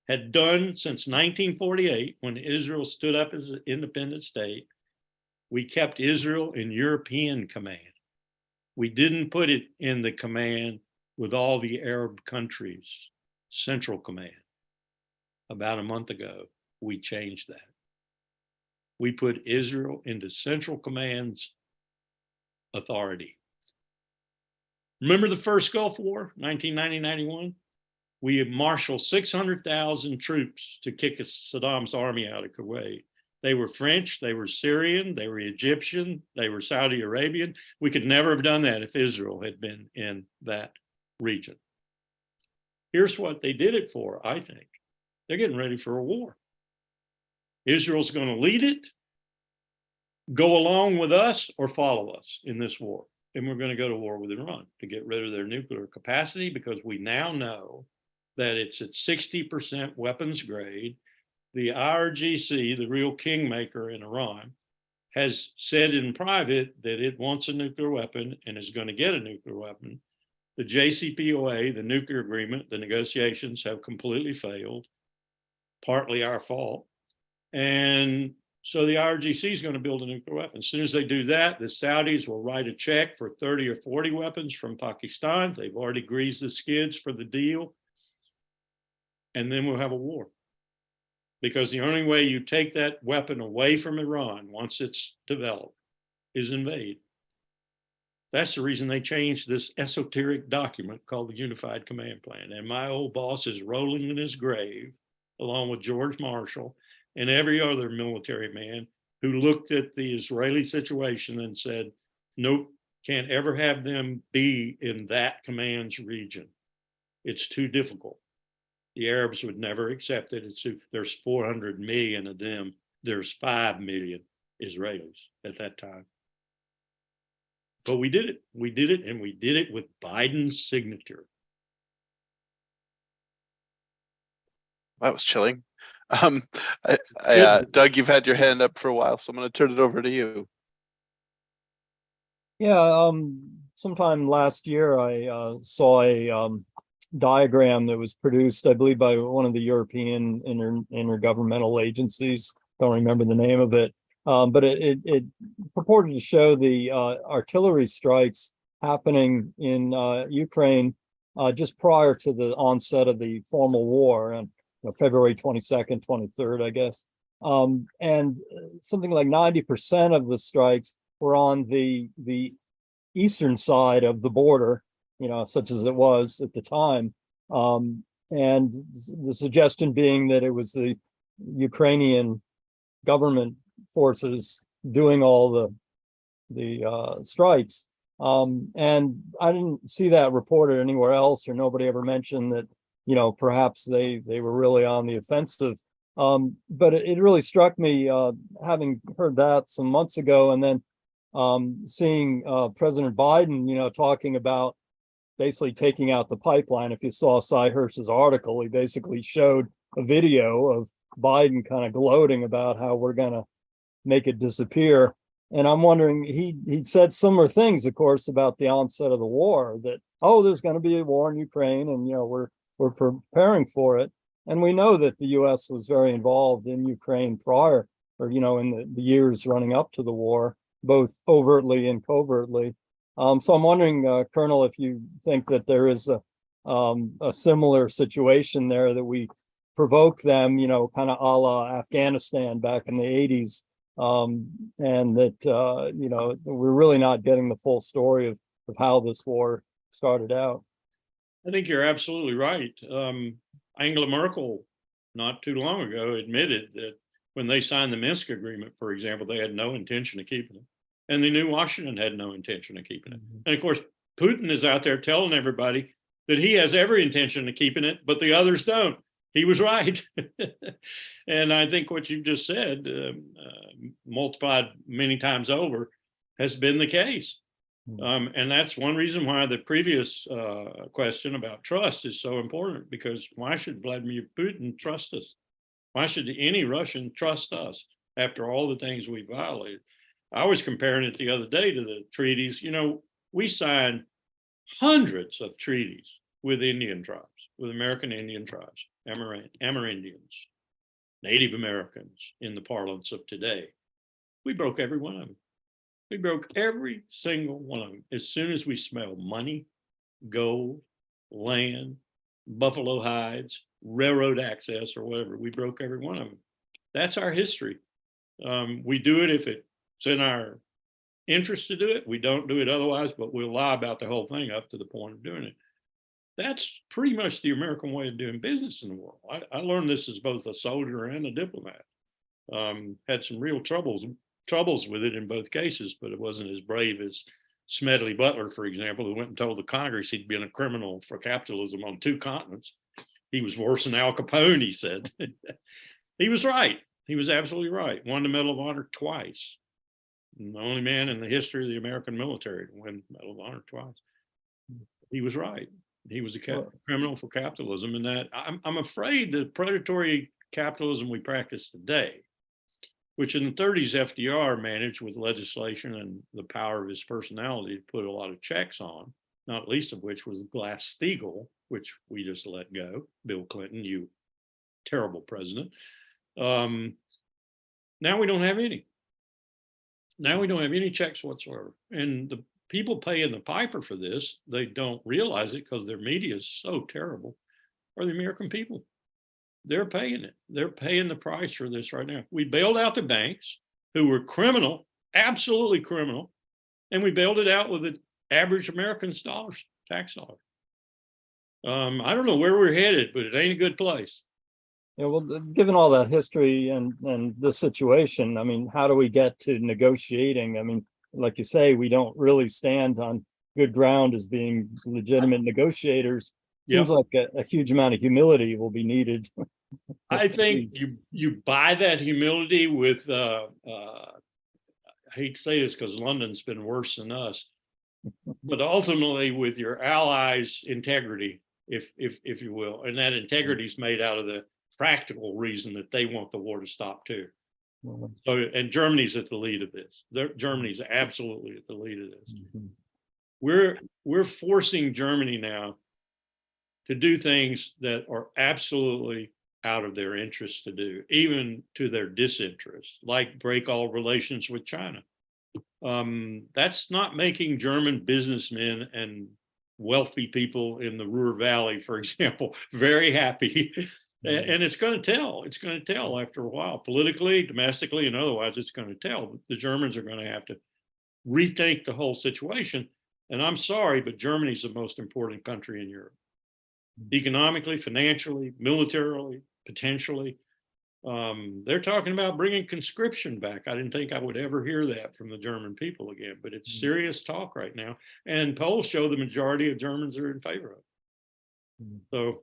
had done since 1948, when Israel stood up as an independent state. We kept Israel in European command. We didn't put it in the command with all the Arab countries, central command. About a month ago, we changed that. We put Israel into Central Command's authority. Remember the first Gulf War, 1990-91? We marshaled 600,000 troops to kick Saddam's army out of Kuwait. They were French, they were Syrian, they were Egyptian, they were Saudi Arabian. We could never have done that if Israel had been in that region. Here's what they did it for, I think. They're getting ready for a war. Israel's going to lead it, go along with us, or follow us in this war. And we're going to go to war with Iran to get rid of their nuclear capacity, because we now know that it's at 60% weapons grade. The IRGC, the real kingmaker in Iran, has said in private that it wants a nuclear weapon and is going to get a nuclear weapon. The JCPOA, the nuclear agreement, the negotiations have completely failed, partly our fault. And So the IRGC is going to build a nuclear weapon. As soon as they do that, the Saudis will write a check for 30 or 40 weapons from Pakistan. They've already greased the skids for the deal. And then we'll have a war. Because the only way you take that weapon away from Iran once it's developed is invade. That's the reason they changed this esoteric document called the Unified Command Plan. And my old boss is rolling in his grave, along with George Marshall and every other military man who looked at the Israeli situation and said, nope, can't ever have them be in that command's region. It's too difficult. The Arabs would never accept it. There's 400 million of them. There's 5 million Israelis at that time. But we did it. We did it, and we did it with Biden's signature. That was chilling. Doug, you've had your hand up for a while, so I'm going to turn it over to you. Yeah, sometime last year I saw a diagram that was produced, I believe, by one of the European intergovernmental agencies. Don't remember the name of it, but it purported to show the artillery strikes happening in Ukraine just prior to the onset of the formal war, and February 22nd, 23rd, I guess. And something like 90% of the strikes were on the eastern side of the border, such as it was at the time. And the suggestion being that it was the Ukrainian government forces doing all the strikes. And I didn't see that reported anywhere else, or nobody ever mentioned that, perhaps they were really on the offensive. But it really struck me, having heard that some months ago, and then seeing President Biden, talking about basically taking out the pipeline. If you saw Cy Hirsch's article, he basically showed a video of Biden kind of gloating about how we're going to make it disappear. And I'm wondering, he said similar things, of course, about the onset of the war, that, there's going to be a war in Ukraine, and, we're preparing for it. And we know that the U.S. was very involved in Ukraine prior, or, in the years running up to the war, both overtly and covertly. So I'm wondering, Colonel, if you think that there is a similar situation there, that we provoke them, kind of a la Afghanistan back in the 80s, and that, we're really not getting the full story of how this war started out. I think you're absolutely right. Angela Merkel, not too long ago, admitted that when they signed the Minsk agreement, for example, they had no intention of keeping it. And they knew Washington had no intention of keeping it. And of course, Putin is out there telling everybody that he has every intention of keeping it, but the others don't. He was right. And I think what you've just said, multiplied many times over, has been the case. And that's one reason why the previous question about trust is so important, because why should Vladimir Putin trust us? Why should any Russian trust us after all the things we violated? I was comparing it the other day to the treaties. We signed hundreds of treaties with Indian tribes, with American Indian tribes, Amerindians, Native Americans in the parlance of today. We broke every one of them. We broke every single one of them. As soon as we smelled money, gold, land, buffalo hides, railroad access, or whatever, we broke every one of them. That's our history. We do it if it's in our interest to do it. We don't do it otherwise, but we'll lie about the whole thing up to the point of doing it. That's pretty much the American way of doing business in the world. I learned this as both a soldier and a diplomat. Had some real troubles with it in both cases, but it wasn't as brave as Smedley Butler, for example, who went and told the Congress he'd been a criminal for capitalism on 2 continents. He was worse than Al Capone, he said. He was right. He was absolutely right. Won the Medal of Honor twice. And the only man in the history of the American military to win the Medal of Honor twice. He was right. He was a criminal for capitalism. And that I'm afraid the predatory capitalism we practice today, which in the 30s FDR managed with legislation and the power of his personality to put a lot of checks on, not least of which was Glass-Steagall, which we just let go. Bill Clinton, you terrible president. Now we don't have any. Now we don't have any checks whatsoever. And the people paying the piper for this, they don't realize it because their media is so terrible, are the American people. They're paying it. They're paying the price for this right now. We bailed out the banks who were criminal, absolutely criminal, and we bailed it out with the average American's dollars, tax dollars. I don't know where we're headed, but it ain't a good place. Yeah, well, given all that history and the situation, I mean, how do we get to negotiating? I mean, like you say, we don't really stand on good ground as being legitimate negotiators. Seems like a huge amount of humility will be needed. I think you buy that humility with I hate to say this because London's been worse than us, but ultimately with your allies' integrity, if you will, and that integrity is made out of the practical reason that they want the war to stop too. So, and Germany's at the lead of this. Germany's absolutely at the lead of this. We're forcing Germany now to do things that are absolutely out of their interest to do, even to their disinterest, like break all relations with China. That's not making German businessmen and wealthy people in the Ruhr Valley, for example, very happy. And it's going to tell. It's going to tell after a while, politically, domestically, and otherwise, it's going to tell. The Germans are going to have to rethink the whole situation. And I'm sorry, but Germany's the most important country in Europe. Economically, financially, militarily, potentially. They're talking about bringing conscription back. I didn't think I would ever hear that from the German people again, but it's serious talk right now. And polls show the majority of Germans are in favor of it. So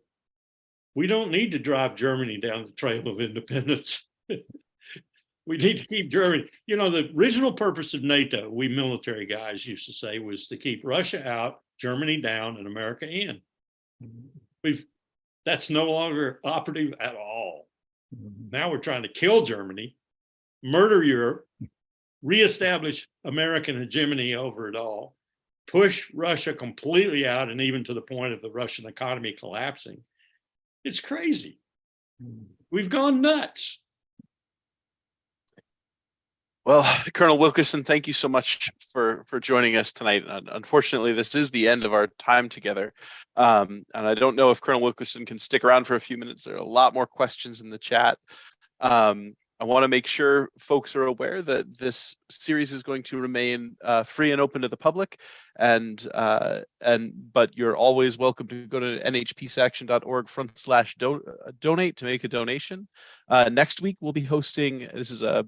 we don't need to drive Germany down the trail of independence. We need to keep Germany. You know, the original purpose of NATO, we military guys used to say, was to keep Russia out, Germany down, and America in. That's no longer operative at all. Now we're trying to kill Germany, murder Europe, reestablish American hegemony over it all, push Russia completely out, and even to the point of the Russian economy collapsing. It's crazy. We've gone nuts. Well, Colonel Wilkerson, thank you so much for joining us tonight. Unfortunately, this is the end of our time together. And I don't know if Colonel Wilkerson can stick around for a few minutes. There are a lot more questions in the chat. I want to make sure folks are aware that this series is going to remain free and open to the public, but you're always welcome to go to nhpeaceaction.org/donate to make a donation. Next week we'll be hosting, this is a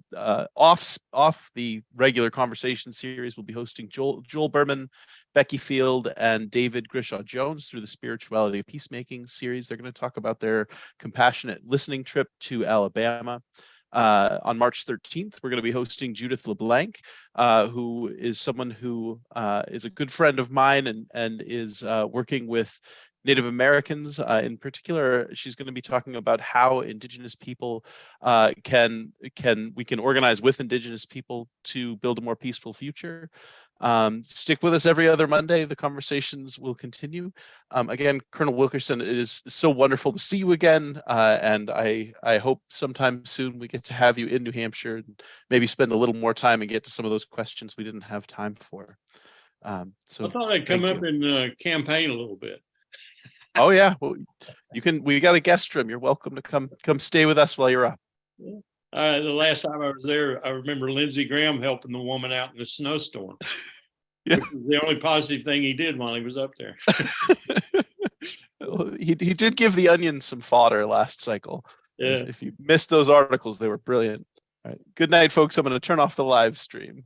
off the regular conversation series, we'll be hosting Joel Berman, Becky Field, and David Grishaw Jones through the Spirituality of Peacemaking series. They're going to talk about their compassionate listening trip to Alabama. On March 13th, we're going to be hosting Judith LeBlanc, who is someone who is a good friend of mine and is working with Native Americans. In particular, she's going to be talking about how Indigenous people we can organize with Indigenous people to build a more peaceful future. Stick with us every other Monday. The conversations will continue. Again, Colonel Wilkerson, it is so wonderful to see you again. And I hope sometime soon we get to have you in New Hampshire and maybe spend a little more time and get to some of those questions we didn't have time for. So I thought I'd come up and campaign a little bit. Oh yeah, well, we got a guest room. You're welcome to come stay with us while you're up. The last time I was there, I remember Lindsey Graham helping the woman out in the snowstorm. Yeah. Which was the only positive thing he did while he was up there. He did give the Onion some fodder last cycle. Yeah. If you missed those articles, they were brilliant. All right. Good night, folks. I'm going to turn off the live stream.